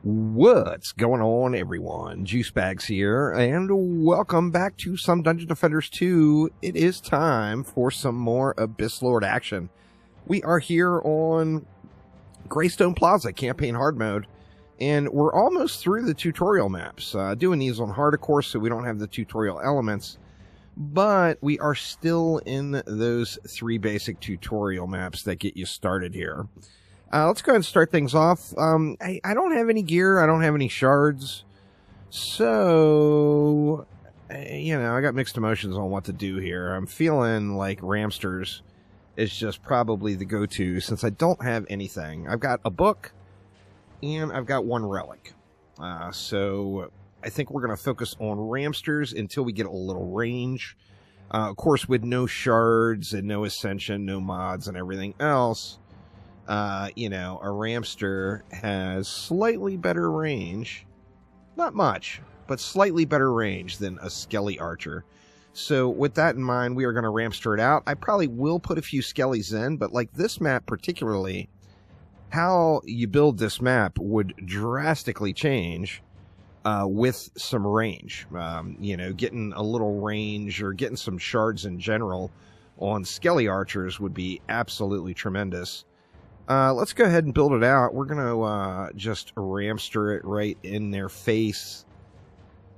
What's going on, everyone? Juicebags here, and welcome back to some Dungeon Defenders 2. It is time for some more Abyss Lord action. We are here on Greystone Plaza, Campaign Hard Mode, and we're almost through the tutorial maps. Doing these on hard, of course, so we don't have the tutorial elements, but we are still in those three basic tutorial maps that get you started here. Let's go ahead and start things off. I don't have any gear. I don't have any shards. So, I got mixed emotions on what to do here. I'm feeling like Ramsters is just probably the go-to since I don't have anything. I've got a book, and I've got one relic. So I think we're going to focus on Ramsters until we get a little range. Of course, with no shards and no ascension, no mods and everything else. A Ramster has slightly better range. Not much, but slightly better range than a Skelly Archer. So with that in mind, we are going to Ramster it out. I probably will put a few Skellies in, but like this map particularly, how you build this map would drastically change with some range. Getting a little range or getting some shards in general on Skelly Archers would be absolutely tremendous. Let's go ahead and build it out. We're going to just Ramster it right in their face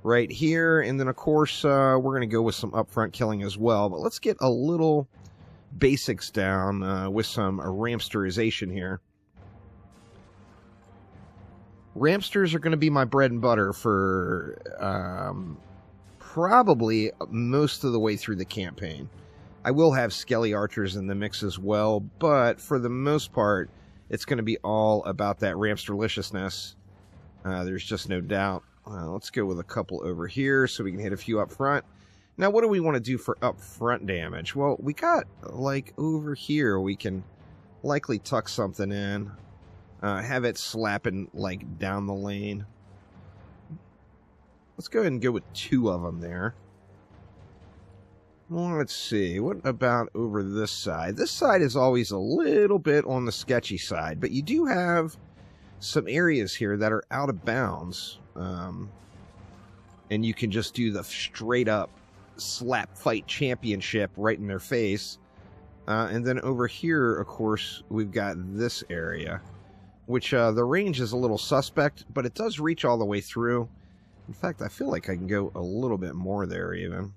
right here. And then, of course, we're going to go with some upfront killing as well. But let's get a little basics down with some Ramsterization here. Ramsters are going to be my bread and butter for probably most of the way through the campaign. I will have Skelly Archers in the mix as well, but for the most part, it's going to be all about that Ramsterliciousness. There's just no doubt. Let's go with a couple over here so we can hit a few up front. Now, what do we want to do for up front damage? Well, we got, like, over here, we can likely tuck something in. Have it slapping, like, down the lane. Let's go ahead and go with 2 of them there. Well, let's see. What about over this side? This side is always a little bit on the sketchy side, but you do have some areas here that are out of bounds. And you can just do the straight-up slap fight championship right in their face. And then over here, of course, we've got this area, which the range is a little suspect, but it does reach all the way through. In fact, I feel like I can go a little bit more there even.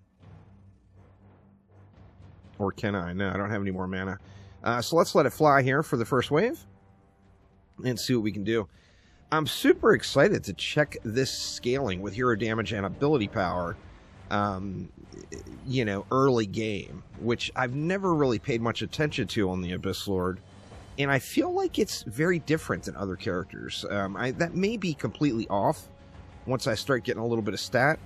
Or can I? No, I don't have any more mana. So let's let it fly here for the first wave. And see what we can do. I'm super excited to check this scaling with hero damage and ability power. Early game. Which I've never really paid much attention to on the Abyss Lord. And I feel like it's very different than other characters. That may be completely off once I start getting a little bit of stat.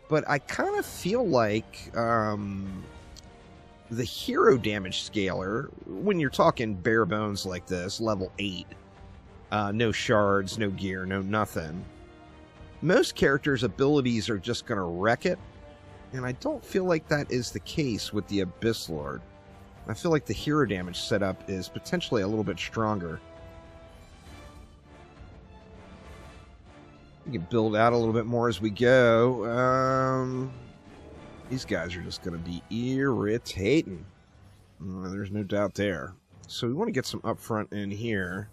But I kind of feel like... the hero damage scaler, when you're talking bare bones like this, level 8, no shards, no gear, no nothing, most characters' abilities are just going to wreck it, and I don't feel like that is the case with the Abyss Lord. I feel like the hero damage setup is potentially a little bit stronger. We can build out a little bit more as we go. These guys are just going to be irritating. There's no doubt there. So we want to get some up front in here.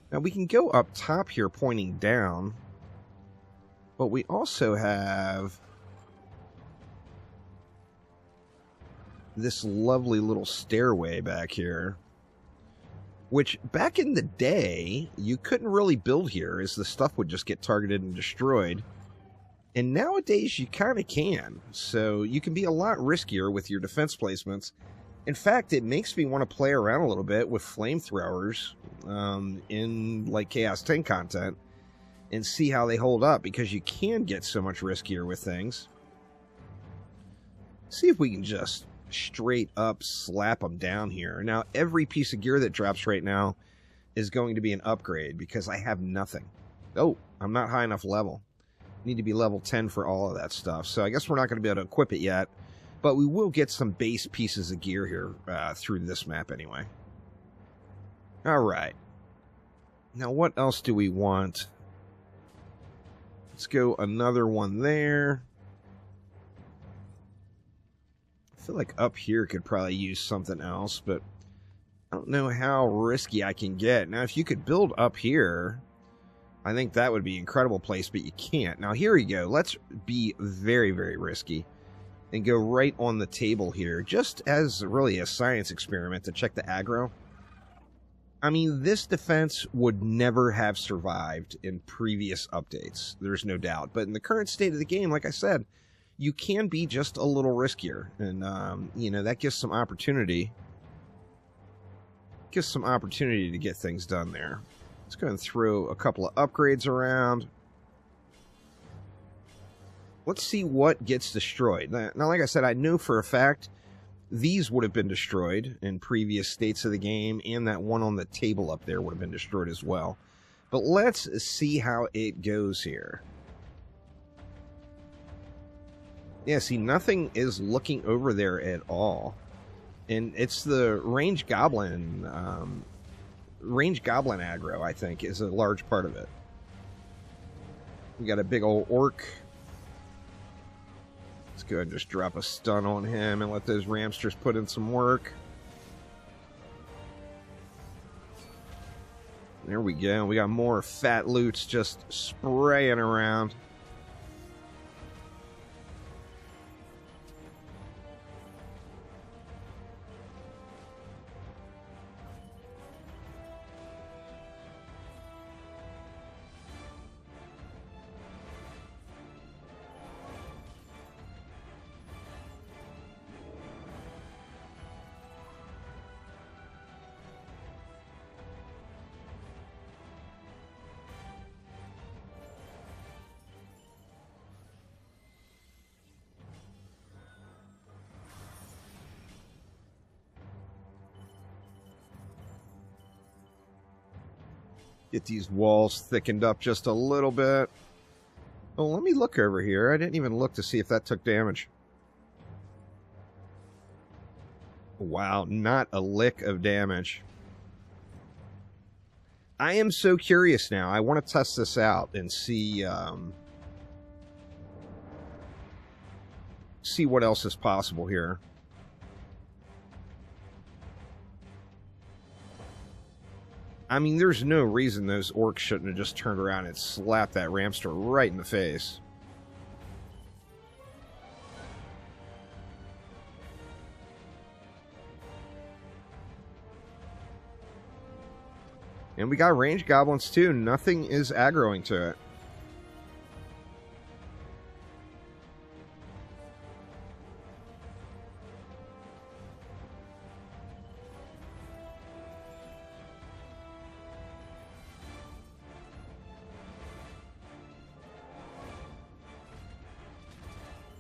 Now we can go up top here pointing down. But we also have this lovely little stairway back here. Which back in the day, you couldn't really build here as the stuff would just get targeted and destroyed. And nowadays, you kind of can. So you can be a lot riskier with your defense placements. In fact, it makes me want to play around a little bit with flamethrowers in like Chaos 10 content and see how they hold up, because you can get so much riskier with things. See if we can just straight up slap them down here. Now, every piece of gear that drops right now is going to be an upgrade because I have nothing. Oh, I'm not high enough level. Need to be level 10 for all of that stuff. So I guess we're not going to be able to equip it yet. But we will get some base pieces of gear here through this map anyway. Alright. Now, what else do we want? Let's go another one there. I feel like up here could probably use something else, but I don't know how risky I can get. Now, if you could build up here, I think that would be an incredible place, but you can't. Now, here we go. Let's be very, very risky and go right on the table here, just as really a science experiment to check the aggro. I mean, this defense would never have survived in previous updates. There's no doubt. But in the current state of the game, like I said, you can be just a little riskier. And, you know, that gives some opportunity. Gives some opportunity to get things done there. Let's go and throw a couple of upgrades around. Let's see what gets destroyed. Now, like I said, I know for a fact these would have been destroyed in previous states of the game, and that one on the table up there would have been destroyed as well. But let's see how it goes here. Yeah, see, nothing is looking over there at all. And it's the range goblin aggro, I think, is a large part of it. We got a big old orc. Let's go ahead and just drop a stun on him and let those ramsters put in some work. There we go. We got more fat loots just spraying around. Get these walls thickened up just a little bit. Oh, let me look over here. I didn't even look to see if that took damage. Wow, not a lick of damage. I am so curious now. I want to test this out and see see what else is possible here. I mean, there's no reason those orcs shouldn't have just turned around and slapped that ramster right in the face. And we got range goblins too. Nothing is aggroing to it.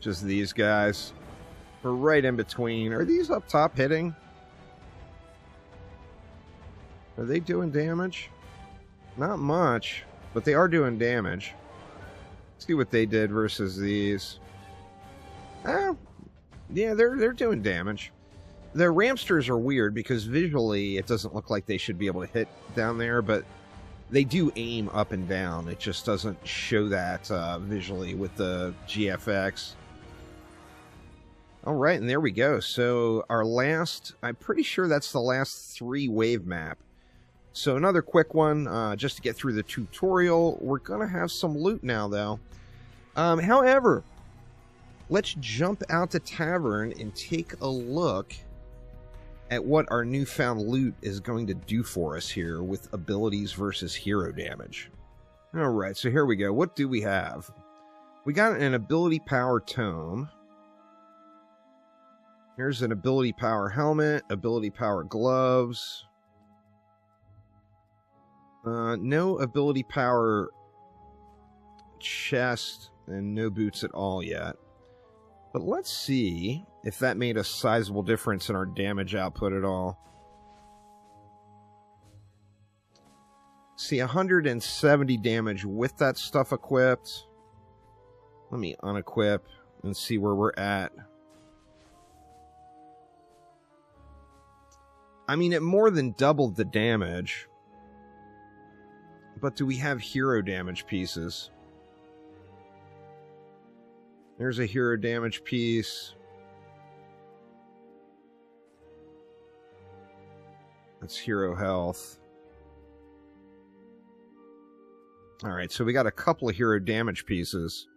Just these guys. We're right in between. Are these up top hitting? Are they doing damage? Not much, but they are doing damage. Let's see what they did versus these. Yeah, they're doing damage. The ramsters are weird because visually it doesn't look like they should be able to hit down there, but they do aim up and down. It just doesn't show that visually with the GFX. All right, and there we go. So our last, I'm pretty sure that's the last 3-wave map. So another quick one, just to get through the tutorial. We're going to have some loot now, though. However, let's jump out to Tavern and take a look at what our newfound loot is going to do for us here with abilities versus hero damage. All right, so here we go. What do we have? We got an ability power tome. Here's an ability power helmet, ability power gloves. No ability power chest, and no boots at all yet. But let's see if that made a sizable difference in our damage output at all. See, 170 damage with that stuff equipped. Let me unequip and see where we're at. I mean, it more than doubled the damage. But do we have hero damage pieces? There's a hero damage piece. That's hero health. Alright, so we got a couple of hero damage pieces.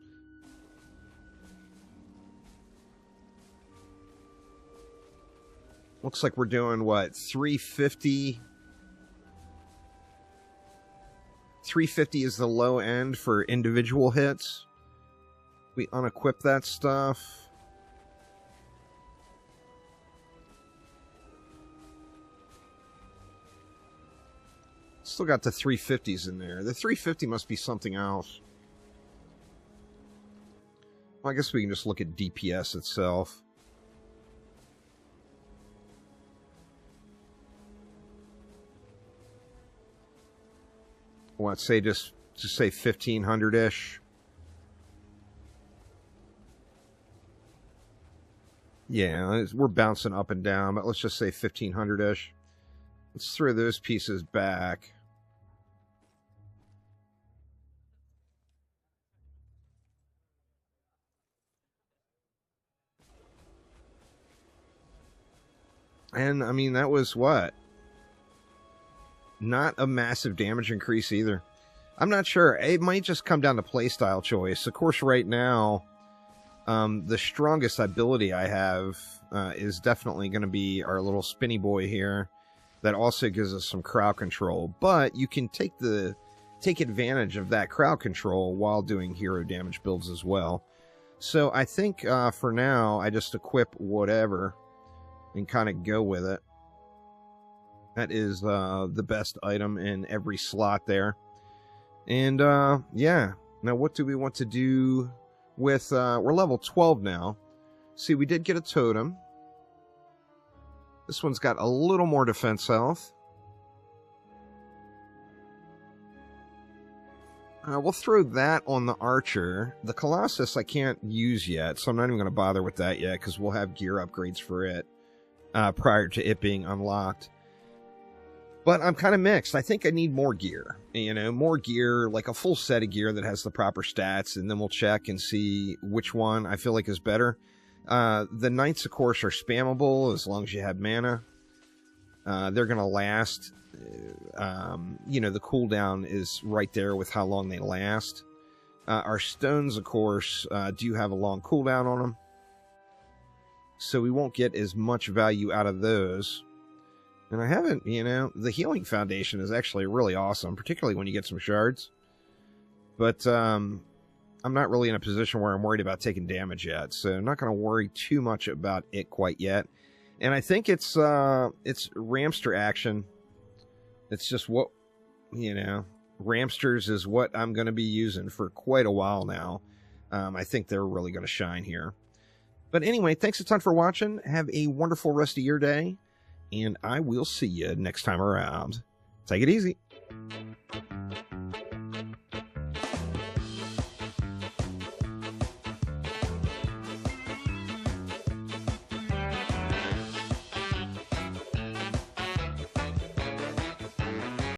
Looks like we're doing, what, 350? 350 is the low end for individual hits. We unequip that stuff. Still got the 350s in there. The 350 must be something else. Well, I guess we can just look at DPS itself. What, say just say 1500-ish? Yeah, we're bouncing up and down, but let's just say 1500-ish. Let's throw those pieces back. And, I mean, that was what? Not a massive damage increase either. I'm not sure. It might just come down to playstyle choice. Of course, right now, the strongest ability I have is definitely going to be our little spinny boy here. That also gives us some crowd control. But you can take advantage of that crowd control while doing hero damage builds as well. So I think for now, I just equip whatever and kind of go with it. That is the best item in every slot there. And, yeah. Now, what do we want to do with... we're level 12 now. See, we did get a totem. This one's got a little more defense health. We'll throw that on the archer. The Colossus I can't use yet, so I'm not even going to bother with that yet, because we'll have gear upgrades for it prior to it being unlocked. But I'm kind of mixed. I think I need more gear. You know, more gear, like a full set of gear that has the proper stats, and then we'll check and see which one I feel like is better. The Knights, of course, are spammable as long as you have mana. They're going to last. You know, the cooldown is right there with how long they last. Our stones, of course, do have a long cooldown on them. So we won't get as much value out of those. And I haven't, you know, the healing foundation is actually really awesome, particularly when you get some shards. But I'm not really in a position where I'm worried about taking damage yet, so I'm not going to worry too much about it quite yet. And I think it's Ramster action. It's just what, you know, Ramsters is what I'm going to be using for quite a while now. I think they're really going to shine here. But anyway, thanks a ton for watching. Have a wonderful rest of your day. And I will see you next time around. Take it easy.